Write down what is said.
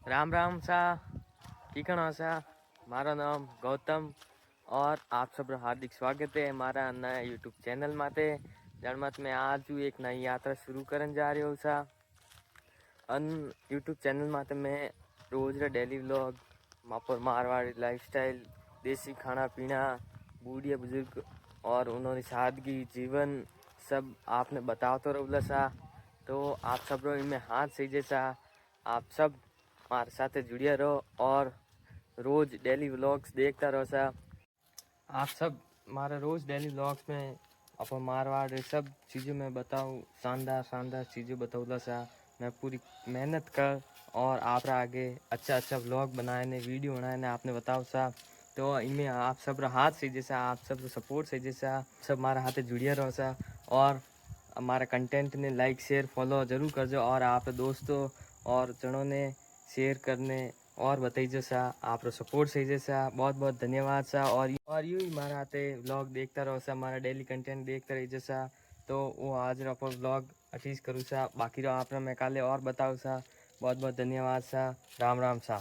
राम राम सा ठिकाना सा। मारा नाम गौतम और आप सब हार्दिक स्वागत है हमारा नया यूट्यूब चैनल माते जन्मत में आज एक नई यात्रा शुरू करने जा रही हूँ सा। अन यूट्यूब चैनल माते मैं रोज रा डेली व्लॉग मापर मारवाड़ी लाइफस्टाइल देसी खाना पीना बूढ़िया बुजुर्ग और उन्होंने सादगी जीवन सब आपने बताते रहो सा। तो आप सब रो इनमें हाथ सही जैसा आप सब हमारे साथ जुड़िया रहो और रोज डेली व्लॉग्स देखता रहो सा। आप सब हमारे रोज डेली व्लॉग्स में अपन मारवाड़ सब चीज़ों में बताऊँ शानदार शानदार चीज़ें बताऊला सा। मैं पूरी मेहनत कर और आप आगे अच्छा अच्छा व्लॉग बनाए ने वीडियो बनाए ने आपने बताओ सा। तो इनमें आप सब हाथ से जैसा आप सब सपोर्ट से जैसा सब हमारे हाथ जुड़िया रहो सा और हमारा कंटेंट ने लाइक शेयर फॉलो जरूर कर जो और आप दोस्तों और जनों ने शेयर करने और बताइए जैसा आप सपोर्ट सही जैसा बहुत बहुत धन्यवाद सा। और यूँ ही हमारा आते व्लॉग देखता रहो सा हमारा डेली कंटेंट देखता रही जैसा। तो वो आज आप व्लॉग अटीज करूँ सा बाकी रहो आप मैं काले और बताऊँ सा। बहुत बहुत धन्यवाद सा। राम राम सा।